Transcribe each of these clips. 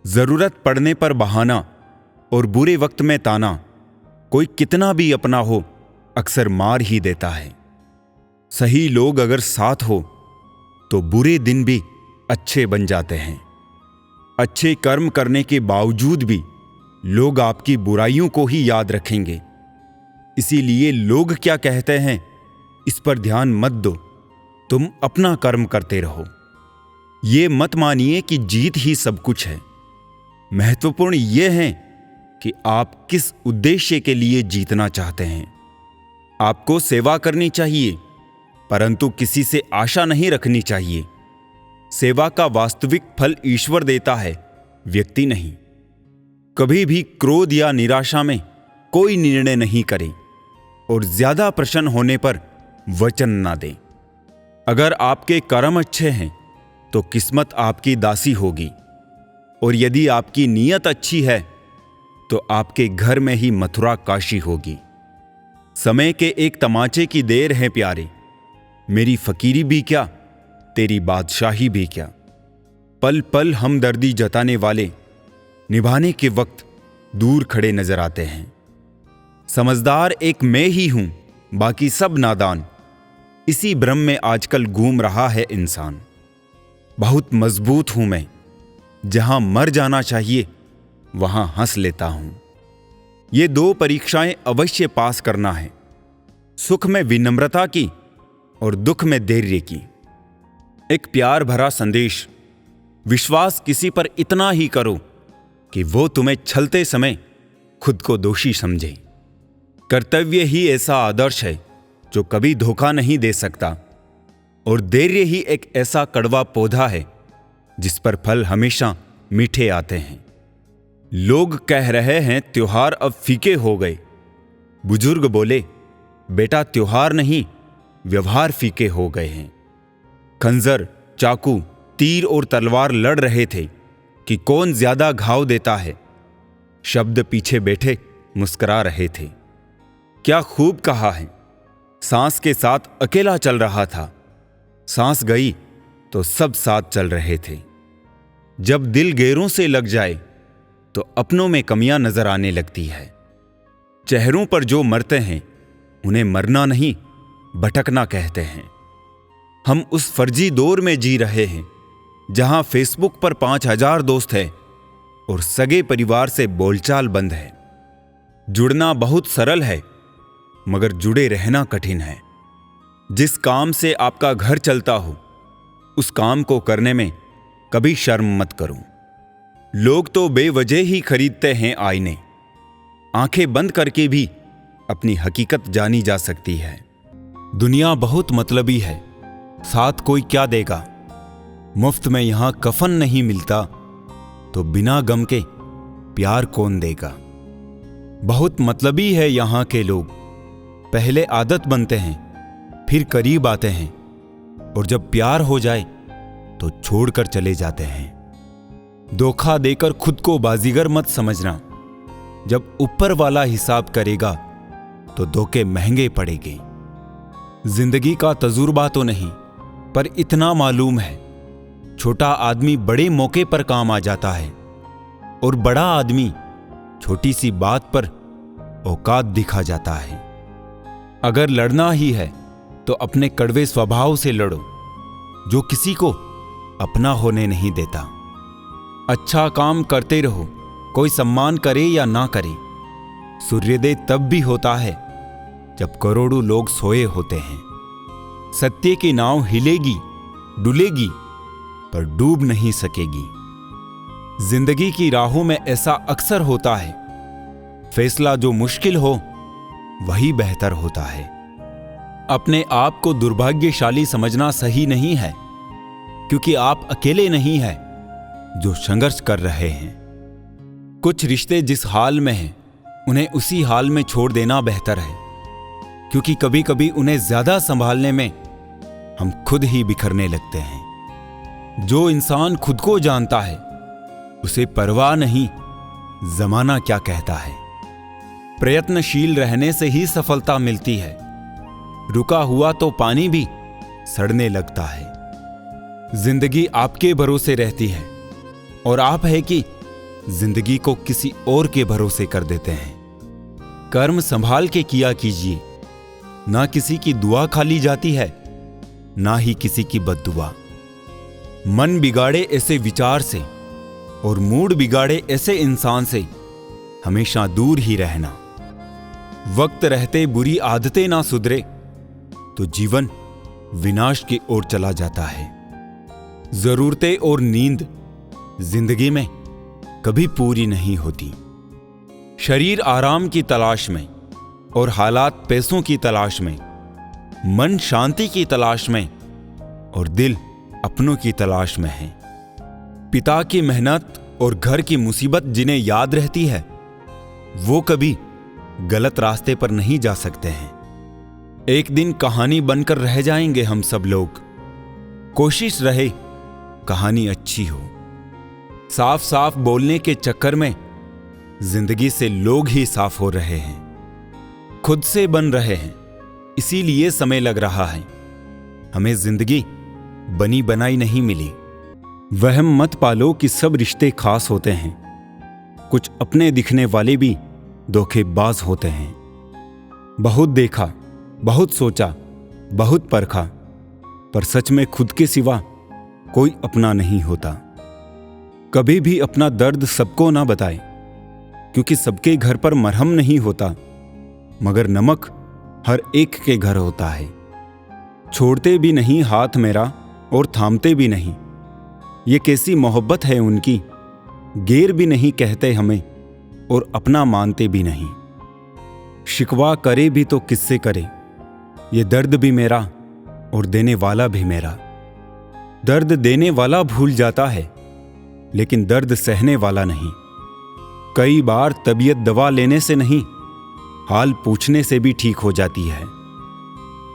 जरूरत पड़ने पर बहाना और बुरे वक्त में ताना कोई कितना भी अपना हो अक्सर मार ही देता है। सही लोग अगर साथ हो तो बुरे दिन भी अच्छे बन जाते हैं। अच्छे कर्म करने के बावजूद भी लोग आपकी बुराइयों को ही याद रखेंगे। इसीलिए लोग क्या कहते हैं इस पर ध्यान मत दो, तुम अपना कर्म करते रहो। ये मत मानिए कि जीत ही सब कुछ है। महत्वपूर्ण यह है कि आप किस उद्देश्य के लिए जीतना चाहते हैं। आपको सेवा करनी चाहिए, परंतु किसी से आशा नहीं रखनी चाहिए। सेवा का वास्तविक फल ईश्वर देता है, व्यक्ति नहीं। कभी भी क्रोध या निराशा में कोई निर्णय नहीं करें और ज्यादा प्रसन्न होने पर वचन ना दें। अगर आपके कर्म अच्छे हैं तो किस्मत आपकी दासी होगी, और यदि आपकी नीयत अच्छी है तो आपके घर में ही मथुरा काशी होगी। समय के एक तमाचे की देर है प्यारे, मेरी फकीरी भी क्या, तेरी बादशाही भी क्या। पल पल हमदर्दी जताने वाले निभाने के वक्त दूर खड़े नजर आते हैं। समझदार एक मैं ही हूं, बाकी सब नादान। इसी भ्रम में आजकल घूम रहा है इंसान। बहुत मजबूत हूं मैं, जहां मर जाना चाहिए वहां हंस लेता हूं। ये 2 परीक्षाएं अवश्य पास करना है, सुख में विनम्रता की और दुख में धैर्य की। एक प्यार भरा संदेश, विश्वास किसी पर इतना ही करो कि वो तुम्हें छलते समय खुद को दोषी समझे। कर्तव्य ही ऐसा आदर्श है जो कभी धोखा नहीं दे सकता, और धैर्य ही एक ऐसा कड़वा पौधा है जिस पर फल हमेशा मीठे आते हैं। लोग कह रहे हैं त्योहार अब फीके हो गए। बुजुर्ग बोले, बेटा त्योहार नहीं, व्यवहार फीके हो गए हैं। खंजर, चाकू, तीर और तलवार लड़ रहे थे कि कौन ज्यादा घाव देता है। शब्द पीछे बैठे मुस्कुरा रहे थे। क्या खूब कहा है, सांस के साथ अकेला चल रहा था, सांस गई तो सब साथ चल रहे थे। जब दिल गैरों से लग जाए तो अपनों में कमियां नजर आने लगती है। चेहरों पर जो मरते हैं उन्हें मरना नहीं, भटकना कहते हैं। हम उस फर्जी दौर में जी रहे हैं जहां फेसबुक पर 5000 दोस्त हैं और सगे परिवार से बोलचाल बंद है। जुड़ना बहुत सरल है, मगर जुड़े रहना कठिन है। जिस काम से आपका घर चलता हो उस काम को करने में कभी शर्म मत करो। लोग तो बेवजह ही खरीदते हैं आईने। आंखें बंद करके भी अपनी हकीकत जानी जा सकती है। दुनिया बहुत मतलबी है, साथ कोई क्या देगा। मुफ्त में यहां कफन नहीं मिलता तो बिना गम के प्यार कौन देगा। बहुत मतलबी है यहां के लोग, पहले आदत बनते हैं फिर करीब आते हैं, और जब प्यार हो जाए तो छोड़कर चले जाते हैं। धोखा देकर खुद को बाजीगर मत समझना। जब ऊपर वाला हिसाब करेगा तो धोखे महंगे पड़ेंगे। जिंदगी का तजुर्बा तो नहीं, पर इतना मालूम है, छोटा आदमी बड़े मौके पर काम आ जाता है और बड़ा आदमी छोटी सी बात पर औकात दिखा जाता है। अगर लड़ना ही है तो अपने कड़वे स्वभाव से लड़ो, जो किसी को अपना होने नहीं देता। अच्छा काम करते रहो, कोई सम्मान करे या ना करे। सूर्योदय तब भी होता है जब करोड़ों लोग सोए होते हैं। सत्य की नाव हिलेगी, डुलेगी, पर डूब नहीं सकेगी। जिंदगी की राहों में ऐसा अक्सर होता है, फैसला जो मुश्किल हो वही बेहतर होता है। अपने आप को दुर्भाग्यशाली समझना सही नहीं है, क्योंकि आप अकेले नहीं हैं जो संघर्ष कर रहे हैं। कुछ रिश्ते जिस हाल में हैं उन्हें उसी हाल में छोड़ देना बेहतर है, क्योंकि कभी कभी उन्हें ज्यादा संभालने में हम खुद ही बिखरने लगते हैं। जो इंसान खुद को जानता है उसे परवाह नहीं जमाना क्या कहता है। प्रयत्नशील रहने से ही सफलता मिलती है। रुका हुआ तो पानी भी सड़ने लगता है। जिंदगी आपके भरोसे रहती है और आप है कि जिंदगी को किसी और के भरोसे कर देते हैं। कर्म संभाल के किया कीजिए, ना किसी की दुआ खा ली जाती है, ना ही किसी की बद्दुआ। मन बिगाड़े ऐसे विचार से और मूड बिगाड़े ऐसे इंसान से हमेशा दूर ही रहना। वक्त रहते बुरी आदतें ना सुधरे तो जीवन विनाश की ओर चला जाता है। जरूरतें और नींद जिंदगी में कभी पूरी नहीं होती। शरीर आराम की तलाश में और हालात पैसों की तलाश में, मन शांति की तलाश में और दिल अपनों की तलाश में है। पिता की मेहनत और घर की मुसीबत जिन्हें याद रहती है वो कभी गलत रास्ते पर नहीं जा सकते हैं। एक दिन कहानी बनकर रह जाएंगे हम सब लोग। कोशिश रहे कहानी अच्छी हो। साफ साफ बोलने के चक्कर में जिंदगी से लोग ही साफ हो रहे हैं, खुद से बन रहे हैं, इसीलिए समय लग रहा है। हमें जिंदगी बनी बनाई नहीं मिली। वहम मत पालो कि सब रिश्ते खास होते हैं। कुछ अपने दिखने वाले भी धोखेबाज होते हैं। बहुत देखा, बहुत सोचा, बहुत परखा, पर सच में खुद के सिवा कोई अपना नहीं होता। कभी भी अपना दर्द सबको ना बताए, क्योंकि सबके घर पर मरहम नहीं होता, मगर नमक हर एक के घर होता है। छोड़ते भी नहीं हाथ मेरा और थामते भी नहीं, ये कैसी मोहब्बत है उनकी। गैर भी नहीं कहते हमें और अपना मानते भी नहीं। शिकवा करे भी तो किससे करे, ये दर्द भी मेरा और देने वाला भी मेरा। दर्द देने वाला भूल जाता है, लेकिन दर्द सहने वाला नहीं। कई बार तबीयत दवा लेने से नहीं, हाल पूछने से भी ठीक हो जाती है।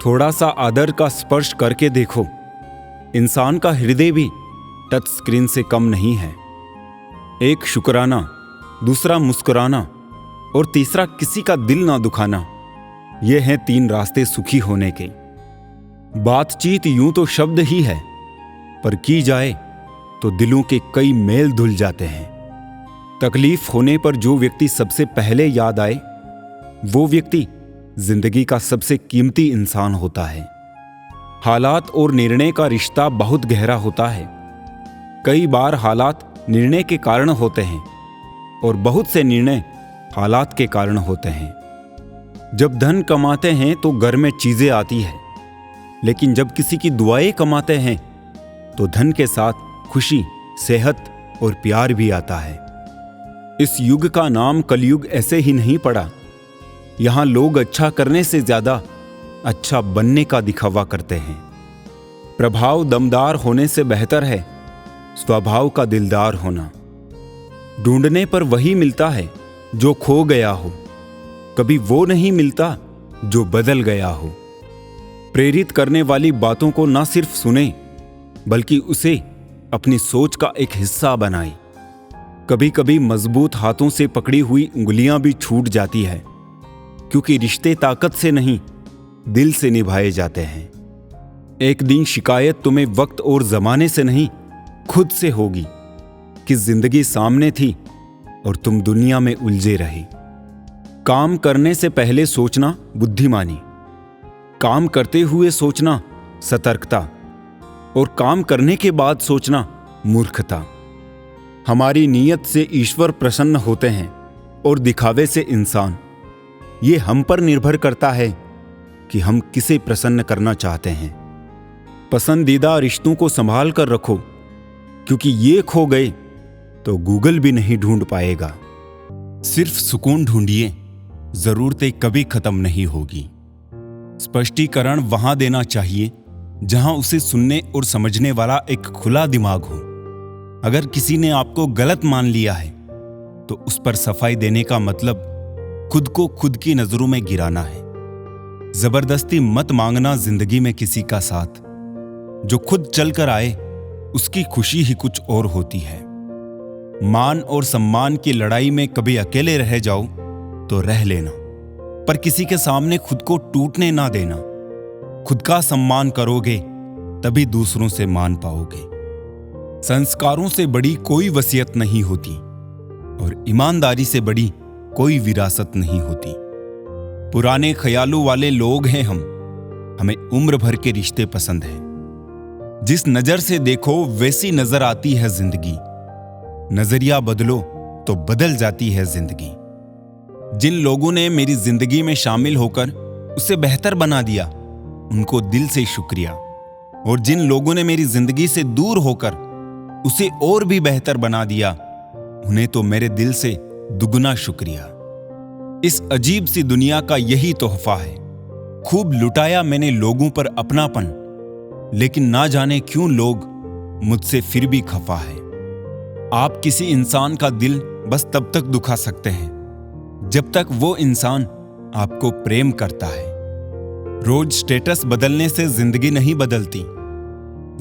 थोड़ा सा आदर का स्पर्श करके देखो, इंसान का हृदय भी टच स्क्रीन से कम नहीं है। एक शुक्राना, दूसरा मुस्कुराना और तीसरा किसी का दिल ना दुखाना, ये हैं 3 रास्ते सुखी होने के। बातचीत यूं तो शब्द ही है, पर की जाए तो दिलों के कई मेल धुल जाते हैं। तकलीफ होने पर जो व्यक्ति सबसे पहले याद आए, वो व्यक्ति जिंदगी का सबसे कीमती इंसान होता है। हालात और निर्णय का रिश्ता बहुत गहरा होता है। कई बार हालात निर्णय के कारण होते हैं और बहुत से निर्णय हालात के कारण होते हैं। जब धन कमाते हैं तो घर में चीजें आती हैं, लेकिन जब किसी की दुआएं कमाते हैं तो धन के साथ खुशी, सेहत और प्यार भी आता है। इस युग का नाम कलयुग ऐसे ही नहीं पड़ा। यहां लोग अच्छा करने से ज्यादा अच्छा बनने का दिखावा करते हैं। प्रभाव दमदार होने से बेहतर है स्वभाव का दिलदार होना। ढूंढने पर वही मिलता है जो खो गया हो, कभी वो नहीं मिलता जो बदल गया हो। प्रेरित करने वाली बातों को ना सिर्फ सुने, बल्कि उसे अपनी सोच का एक हिस्सा बनाए। कभी कभी मजबूत हाथों से पकड़ी हुई उंगलियां भी छूट जाती है, क्योंकि रिश्ते ताकत से नहीं, दिल से निभाए जाते हैं। एक दिन शिकायत तुम्हें वक्त और जमाने से नहीं, खुद से होगी कि जिंदगी सामने थी और तुम दुनिया में उलझे रहे। काम करने से पहले सोचना बुद्धिमानी, काम करते हुए सोचना सतर्कता और काम करने के बाद सोचना मूर्खता। हमारी नीयत से ईश्वर प्रसन्न होते हैं और दिखावे से इंसान। ये हम पर निर्भर करता है कि हम किसे प्रसन्न करना चाहते हैं। पसंदीदा रिश्तों को संभाल कर रखो, क्योंकि ये खो गए तो गूगल भी नहीं ढूंढ पाएगा। सिर्फ सुकून ढूंढिए, जरूरतें कभी खत्म नहीं होगी। स्पष्टीकरण वहां देना चाहिए जहां उसे सुनने और समझने वाला एक खुला दिमाग हो। अगर किसी ने आपको गलत मान लिया है तो उस पर सफाई देने का मतलब खुद को खुद की नजरों में गिराना है। जबरदस्ती मत मांगना जिंदगी में किसी का साथ। जो खुद चलकर आए उसकी खुशी ही कुछ और होती है। मान और सम्मान की लड़ाई में कभी अकेले रह जाओ तो रह लेना, पर किसी के सामने खुद को टूटने ना देना। खुद का सम्मान करोगे तभी दूसरों से मान पाओगे। संस्कारों से बड़ी कोई वसीयत नहीं होती। और ईमानदारी से बड़ी कोई विरासत नहीं होती। पुराने ख्यालों वाले लोग हैं हम, हमें उम्र भर के रिश्ते पसंद हैं। जिस नजर से देखो वैसी नजर आती है जिंदगी, नजरिया बदलो तो बदल जाती है जिंदगी। जिन लोगों ने मेरी जिंदगी में शामिल होकर उसे बेहतर बना दिया, उनको दिल से शुक्रिया। और जिन लोगों ने मेरी जिंदगी से दूर होकर उसे और भी बेहतर बना दिया, उन्हें तो मेरे दिल से दुगना शुक्रिया। इस अजीब सी दुनिया का यही तोहफा है। खूब लुटाया मैंने लोगों पर अपनापन, लेकिन ना जाने क्यों लोग मुझसे फिर भी खफा है। आप किसी इंसान का दिल बस तब तक दुखा सकते हैं जब तक वो इंसान आपको प्रेम करता है। रोज स्टेटस बदलने से जिंदगी नहीं बदलती।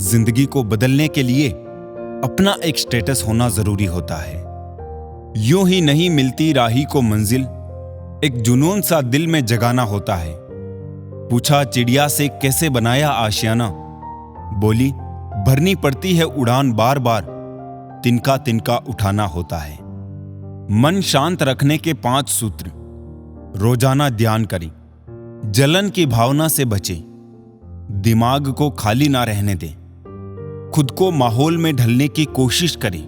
जिंदगी को बदलने के लिए अपना एक स्टेटस होना जरूरी होता है। यूं ही नहीं मिलती राही को मंजिल, एक जुनून सा दिल में जगाना होता है। पूछा चिड़िया से कैसे बनाया आशियाना, बोली भरनी पड़ती है उड़ान बार बार, तिनका तिनका उठाना होता है। मन शांत रखने के 5 सूत्र, रोजाना ध्यान करें, जलन की भावना से बचे, दिमाग को खाली ना रहने दें, खुद को माहौल में ढलने की कोशिश करें,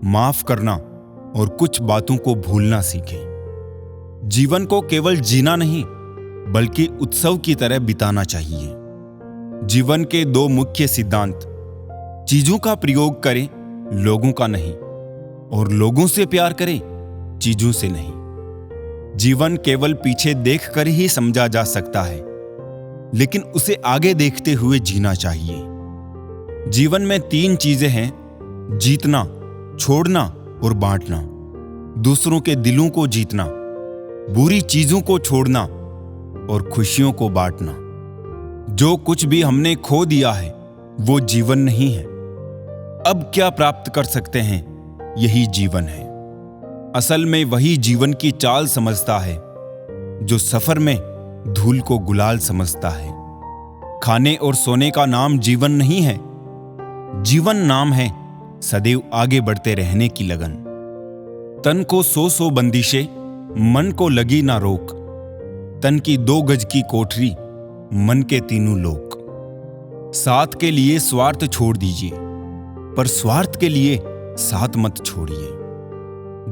माफ करना और कुछ बातों को भूलना सीखें। जीवन को केवल जीना नहीं बल्कि उत्सव की तरह बिताना चाहिए। जीवन के 2 मुख्य सिद्धांत, चीजों का प्रयोग करें, लोगों का नहीं, और लोगों से प्यार करें, चीजों से नहीं। जीवन केवल पीछे देखकर ही समझा जा सकता है, लेकिन उसे आगे देखते हुए जीना चाहिए। जीवन में 3 चीजें हैं, जीतना, छोड़ना और बांटना। दूसरों के दिलों को जीतना, बुरी चीजों को छोड़ना और खुशियों को बांटना। जो कुछ भी हमने खो दिया है वो जीवन नहीं है। अब क्या प्राप्त कर सकते हैं, यही जीवन है। असल में वही जीवन की चाल समझता है जो सफर में धूल को गुलाल समझता है। खाने और सोने का नाम जीवन नहीं है, जीवन नाम है सदैव आगे बढ़ते रहने की लगन। तन को 100 बंदिशें, मन को लगी ना रोक, तन की 2 गज की कोठरी, मन के 3 लोक। साथ के लिए स्वार्थ छोड़ दीजिए, पर स्वार्थ के लिए साथ मत छोड़िए।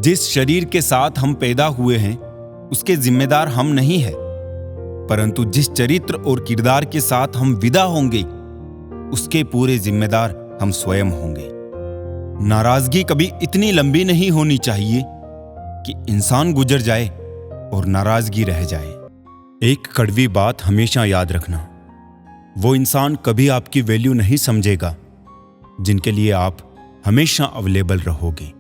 जिस शरीर के साथ हम पैदा हुए हैं उसके जिम्मेदार हम नहीं हैं, परंतु जिस चरित्र और किरदार के साथ हम विदा होंगे उसके पूरे जिम्मेदार हम स्वयं होंगे। नाराजगी कभी इतनी लंबी नहीं होनी चाहिए कि इंसान गुजर जाए और नाराजगी रह जाए। एक कड़वी बात हमेशा याद रखना, वो इंसान कभी आपकी वैल्यू नहीं समझेगा जिनके लिए आप हमेशा अवेलेबल रहोगे।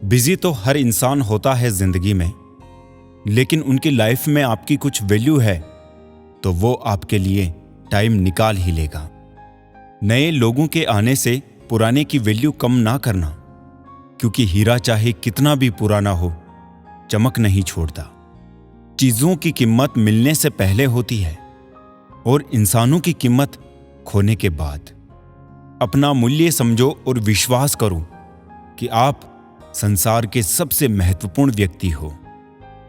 बिजी तो हर इंसान होता है जिंदगी में, लेकिन उनकी लाइफ में आपकी कुछ वैल्यू है तो वो आपके लिए टाइम निकाल ही लेगा। नए लोगों के आने से पुराने की वैल्यू कम ना करना, क्योंकि हीरा चाहे कितना भी पुराना हो चमक नहीं छोड़ता। चीजों की कीमत मिलने से पहले होती है और इंसानों की कीमत खोने के बाद। अपना मूल्य समझो और विश्वास करो कि आप संसार के सबसे महत्वपूर्ण व्यक्ति हो।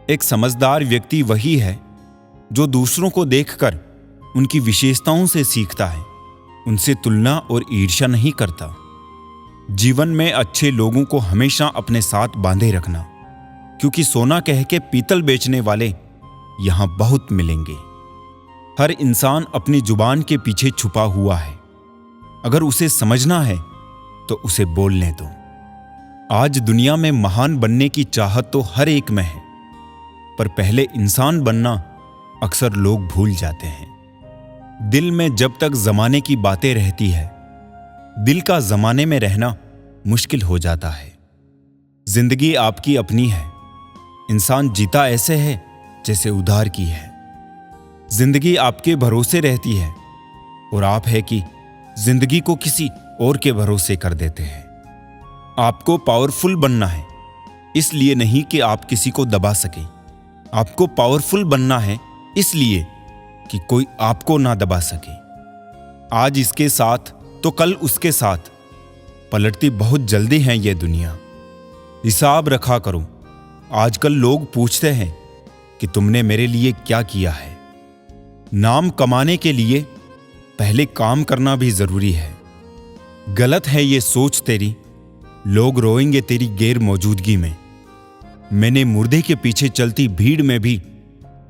एक समझदार व्यक्ति वही है जो दूसरों को देखकर उनकी विशेषताओं से सीखता है, उनसे तुलना और ईर्ष्या नहीं करता। जीवन में अच्छे लोगों को हमेशा अपने साथ बांधे रखना, क्योंकि सोना कह के पीतल बेचने वाले यहां बहुत मिलेंगे। हर इंसान अपनी जुबान के पीछे छुपा हुआ है, अगर उसे समझना है तो उसे बोलने दो। आज दुनिया में महान बनने की चाहत तो हर एक में है, पर पहले इंसान बनना अक्सर लोग भूल जाते हैं। दिल में जब तक जमाने की बातें रहती है, दिल का जमाने में रहना मुश्किल हो जाता है। जिंदगी आपकी अपनी है, इंसान जीता ऐसे है जैसे उधार की है। जिंदगी आपके भरोसे रहती है और आप है कि जिंदगी को किसी और के भरोसे कर देते हैं। आपको पावरफुल बनना है, इसलिए नहीं कि आप किसी को दबा सके। आपको पावरफुल बनना है इसलिए कि कोई आपको ना दबा सके। आज इसके साथ तो कल उसके साथ, पलटती बहुत जल्दी है ये दुनिया। हिसाब रखा करो। आजकल लोग पूछते हैं कि तुमने मेरे लिए क्या किया है। नाम कमाने के लिए पहले काम करना भी जरूरी है। गलत है ये सोच तेरी, लोग रोएंगे तेरी गैर मौजूदगी में। मैंने मुर्दे के पीछे चलती भीड़ में भी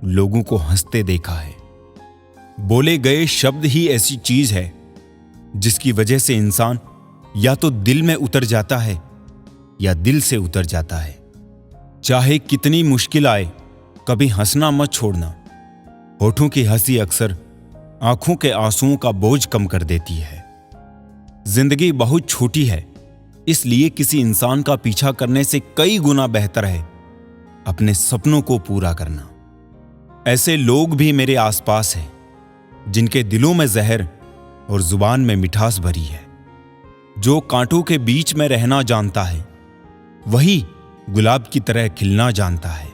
लोगों को हंसते देखा है। बोले गए शब्द ही ऐसी चीज है जिसकी वजह से इंसान या तो दिल में उतर जाता है या दिल से उतर जाता है। चाहे कितनी मुश्किल आए, कभी हंसना मत छोड़ना। होठों की हंसी अक्सर आंखों के आंसुओं का बोझ कम कर देती है। जिंदगी बहुत छोटी है, इसलिए किसी इंसान का पीछा करने से कई गुना बेहतर है अपने सपनों को पूरा करना। ऐसे लोग भी मेरे आसपास हैं जिनके दिलों में जहर और जुबान में मिठास भरी है। जो कांटों के बीच में रहना जानता है वही गुलाब की तरह खिलना जानता है।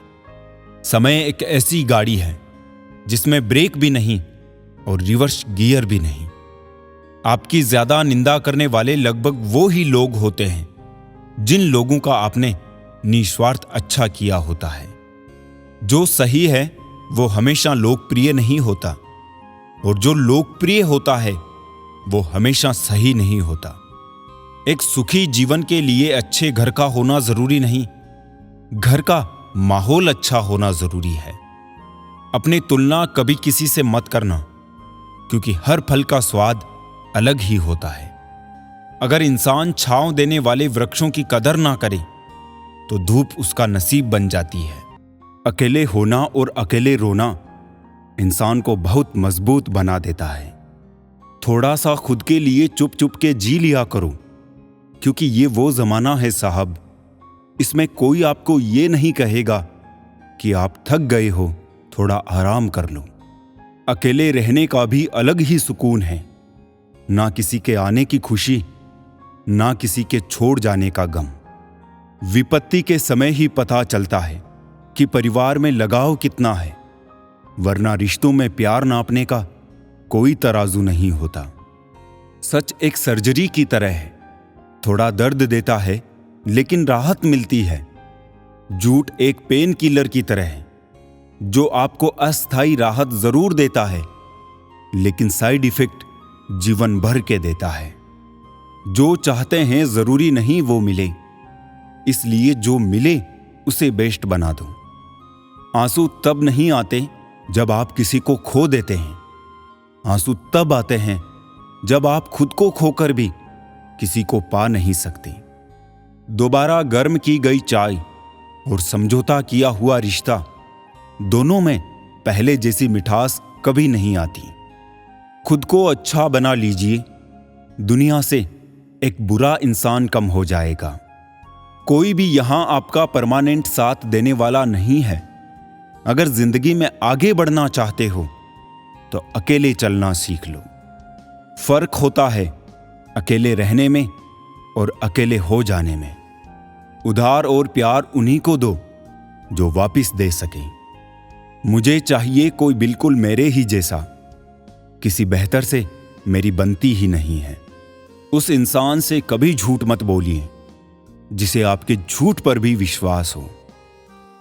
समय एक ऐसी गाड़ी है जिसमें ब्रेक भी नहीं और रिवर्स गियर भी नहीं। आपकी ज्यादा निंदा करने वाले लगभग वो ही लोग होते हैं जिन लोगों का आपने निस्वार्थ अच्छा किया होता है। जो सही है वो हमेशा लोकप्रिय नहीं होता, और जो लोकप्रिय होता है वो हमेशा सही नहीं होता। एक सुखी जीवन के लिए अच्छे घर का होना जरूरी नहीं, घर का माहौल अच्छा होना जरूरी है। अपनी तुलना कभी किसी से मत करना, क्योंकि हर फल का स्वाद अलग ही होता है। अगर इंसान छांव देने वाले वृक्षों की कदर ना करे तो धूप उसका नसीब बन जाती है। अकेले होना और अकेले रोना इंसान को बहुत मजबूत बना देता है। थोड़ा सा खुद के लिए चुप चुप के जी लिया करो, क्योंकि ये वो जमाना है साहब, इसमें कोई आपको ये नहीं कहेगा कि आप थक गए हो, थोड़ा आराम कर लो। अकेले रहने का भी अलग ही सुकून है। ना किसी के आने की खुशी, ना किसी के छोड़ जाने का गम। विपत्ति के समय ही पता चलता है कि परिवार में लगाव कितना है, वरना रिश्तों में प्यार नापने का कोई तराजू नहीं होता। सच एक सर्जरी की तरह है, थोड़ा दर्द देता है लेकिन राहत मिलती है। झूठ एक पेन किलर की तरह है, जो आपको अस्थायी राहत जरूर देता है लेकिन साइड इफेक्ट जीवन भर के देता है। जो चाहते हैं जरूरी नहीं वो मिले, इसलिए जो मिले उसे बेस्ट बना दो। आंसू तब नहीं आते जब आप किसी को खो देते हैं, आंसू तब आते हैं जब आप खुद को खोकर भी किसी को पा नहीं सकते। दोबारा गर्म की गई चाय और समझौता किया हुआ रिश्ता, दोनों में पहले जैसी मिठास कभी नहीं आती। खुद को अच्छा बना लीजिए, दुनिया से एक बुरा इंसान कम हो जाएगा। कोई भी यहां आपका परमानेंट साथ देने वाला नहीं है। अगर जिंदगी में आगे बढ़ना चाहते हो तो अकेले चलना सीख लो। फर्क होता है अकेले रहने में और अकेले हो जाने में। उधार और प्यार उन्हीं को दो जो वापस दे सके। मुझे चाहिए कोई बिल्कुल मेरे ही जैसा, किसी बेहतर से मेरी बनती ही नहीं है। उस इंसान से कभी झूठ मत बोलिए जिसे आपके झूठ पर भी विश्वास हो।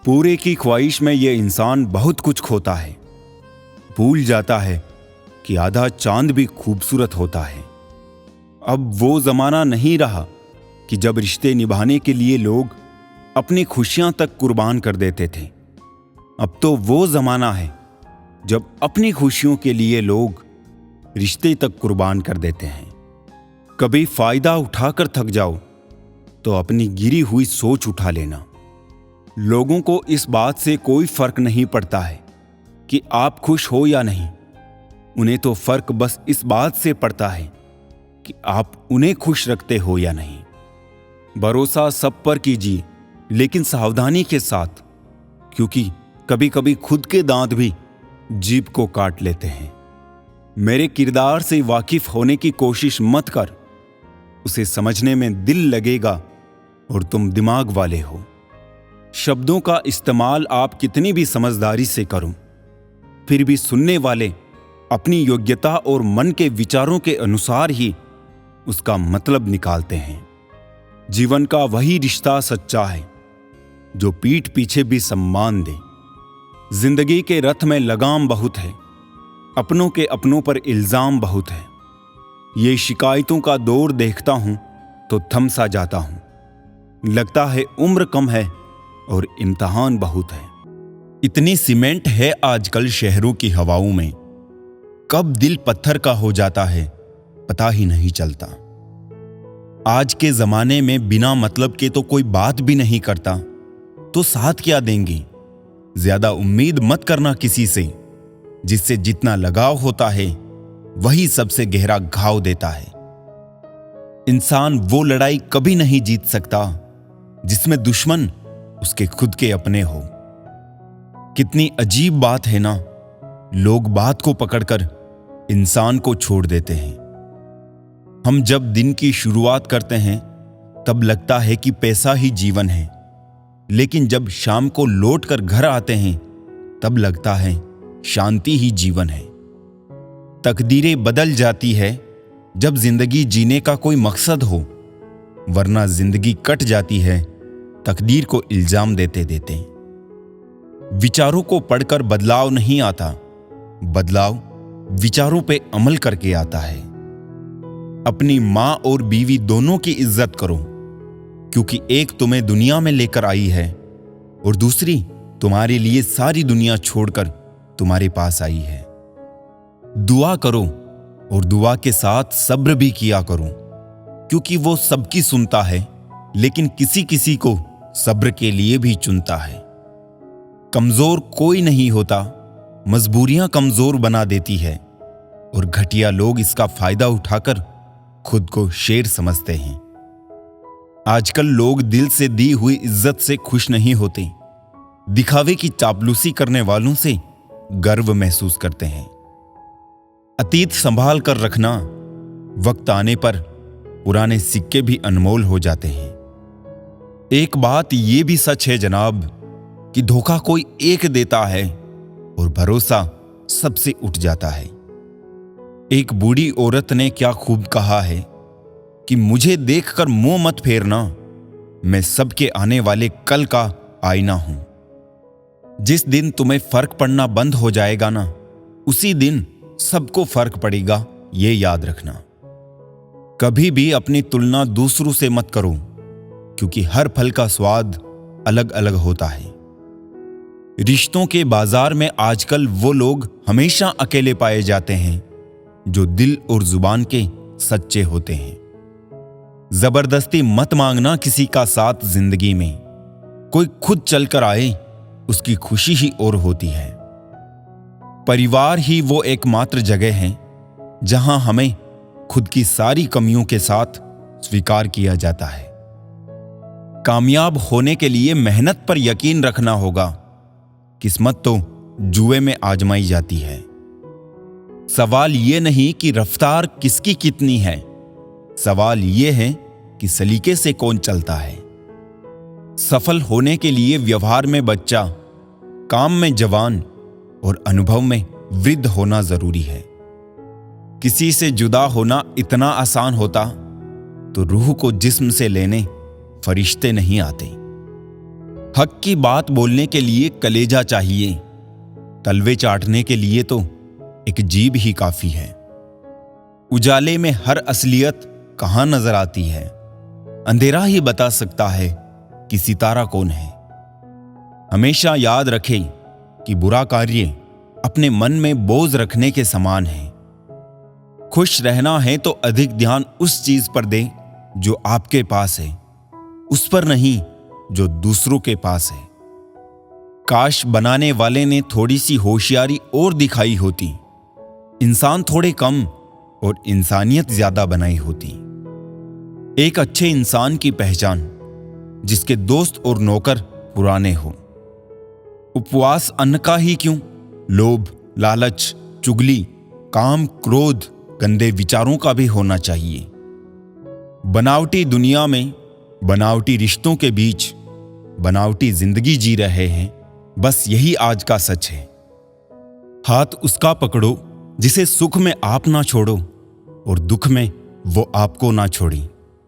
पूरे की ख्वाहिश में यह इंसान बहुत कुछ खोता है, भूल जाता है कि आधा चांद भी खूबसूरत होता है। अब वो जमाना नहीं रहा कि जब रिश्ते निभाने के लिए लोग अपनी खुशियां तक कुर्बान कर देते थे। अब तो वो जमाना है जब अपनी खुशियों के लिए लोग रिश्ते तक कुर्बान कर देते हैं। कभी फायदा उठाकर थक जाओ तो अपनी गिरी हुई सोच उठा लेना। लोगों को इस बात से कोई फर्क नहीं पड़ता है कि आप खुश हो या नहीं। उन्हें तो फर्क बस इस बात से पड़ता है कि आप उन्हें खुश रखते हो या नहीं। भरोसा सब पर कीजिए, लेकिन सावधानी के साथ, क्योंकि कभी कभी खुद के दांत भी जीभ को काट लेते हैं। मेरे किरदार से वाकिफ होने की कोशिश मत कर, उसे समझने में दिल लगेगा और तुम दिमाग वाले हो। शब्दों का इस्तेमाल आप कितनी भी समझदारी से करो, फिर भी सुनने वाले अपनी योग्यता और मन के विचारों के अनुसार ही उसका मतलब निकालते हैं। जीवन का वही रिश्ता सच्चा है जो पीठ पीछे भी सम्मान दे। जिंदगी के रथ में लगाम बहुत है, अपनों के अपनों पर इल्जाम बहुत है। ये शिकायतों का दौर देखता हूं तो थम सा जाता हूं। लगता है उम्र कम है और इम्तिहान बहुत है। इतनी सीमेंट है आजकल शहरों की हवाओं में, कब दिल पत्थर का हो जाता है पता ही नहीं चलता। आज के जमाने में बिना मतलब के तो कोई बात भी नहीं करता, तो साथ क्या देंगे। ज्यादा उम्मीद मत करना किसी से, जिससे जितना लगाव होता है वही सबसे गहरा घाव देता है। इंसान वो लड़ाई कभी नहीं जीत सकता जिसमें दुश्मन उसके खुद के अपने हो। कितनी अजीब बात है ना, लोग बात को पकड़कर इंसान को छोड़ देते हैं। हम जब दिन की शुरुआत करते हैं तब लगता है कि पैसा ही जीवन है, लेकिन जब शाम को लौट कर घर आते हैं तब लगता है शांति ही जीवन है। तकदीरें बदल जाती है जब जिंदगी जीने का कोई मकसद हो, वरना जिंदगी कट जाती है तकदीर को इल्जाम देते देते। विचारों को पढ़कर बदलाव नहीं आता, बदलाव विचारों पे अमल करके आता है। अपनी मां और बीवी दोनों की इज्जत करो, क्योंकि एक तुम्हें दुनिया में लेकर आई है और दूसरी तुम्हारे लिए सारी दुनिया छोड़कर तुम्हारे पास आई है। दुआ करो और दुआ के साथ सब्र भी किया करो, क्योंकि वो सबकी सुनता है, लेकिन किसी किसी को सब्र के लिए भी चुनता है। कमजोर कोई नहीं होता, मजबूरियां कमजोर बना देती है और घटिया लोग इसका फायदा उठाकर खुद को शेर समझते हैं। आजकल लोग दिल से दी हुई इज्जत से खुश नहीं होते, दिखावे की चापलूसी करने वालों से गर्व महसूस करते हैं। अतीत संभाल कर रखना, वक्त आने पर पुराने सिक्के भी अनमोल हो जाते हैं। एक बात यह भी सच है जनाब कि धोखा कोई एक देता है और भरोसा सबसे उठ जाता है। एक बूढ़ी औरत ने क्या खूब कहा है कि मुझे देखकर मुंह मत फेरना, मैं सबके आने वाले कल का आईना हूं। जिस दिन तुम्हें फर्क पड़ना बंद हो जाएगा ना, उसी दिन सबको फर्क पड़ेगा, ये याद रखना। कभी भी अपनी तुलना दूसरों से मत करो, क्योंकि हर फल का स्वाद अलग अलग होता है। रिश्तों के बाजार में आजकल वो लोग हमेशा अकेले पाए जाते हैं जो दिल और जुबान के सच्चे होते हैं। जबरदस्ती मत मांगना किसी का साथ जिंदगी में, कोई खुद चलकर आए उसकी खुशी ही और होती है। परिवार ही वो एकमात्र जगह है जहां हमें खुद की सारी कमियों के साथ स्वीकार किया जाता है। कामयाब होने के लिए मेहनत पर यकीन रखना होगा, किस्मत तो जुए में आजमाई जाती है। सवाल यह नहीं कि रफ्तार किसकी कितनी है, सवाल यह है कि सलीके से कौन चलता है। सफल होने के लिए व्यवहार में बच्चा, काम में जवान और अनुभव में वृद्ध होना जरूरी है। किसी से जुदा होना इतना आसान होता तो रूह को जिस्म से लेने फरिश्ते नहीं आते। हक की बात बोलने के लिए कलेजा चाहिए, तलवे चाटने के लिए तो एक जीभ ही काफी है। उजाले में हर असलियत कहां नजर आती है, अंधेरा ही बता सकता है कि सितारा कौन है। हमेशा याद रखें कि बुरा कार्य अपने मन में बोझ रखने के समान है। खुश रहना है तो अधिक ध्यान उस चीज पर दें जो आपके पास है, उस पर नहीं जो दूसरों के पास है। काश बनाने वाले ने थोड़ी सी होशियारी और दिखाई होती, इंसान थोड़े कम और इंसानियत ज्यादा बनाई होती। एक अच्छे इंसान की पहचान जिसके दोस्त और नौकर पुराने हो। उपवास अन्न का ही क्यों, लोभ, लालच, चुगली, काम, क्रोध, गंदे विचारों का भी होना चाहिए। बनावटी दुनिया में, बनावटी रिश्तों के बीच बनावटी जिंदगी जी रहे हैं, बस यही आज का सच है। हाथ उसका पकड़ो जिसे सुख में आप ना छोड़ो और दुख में वो आपको ना छोड़े।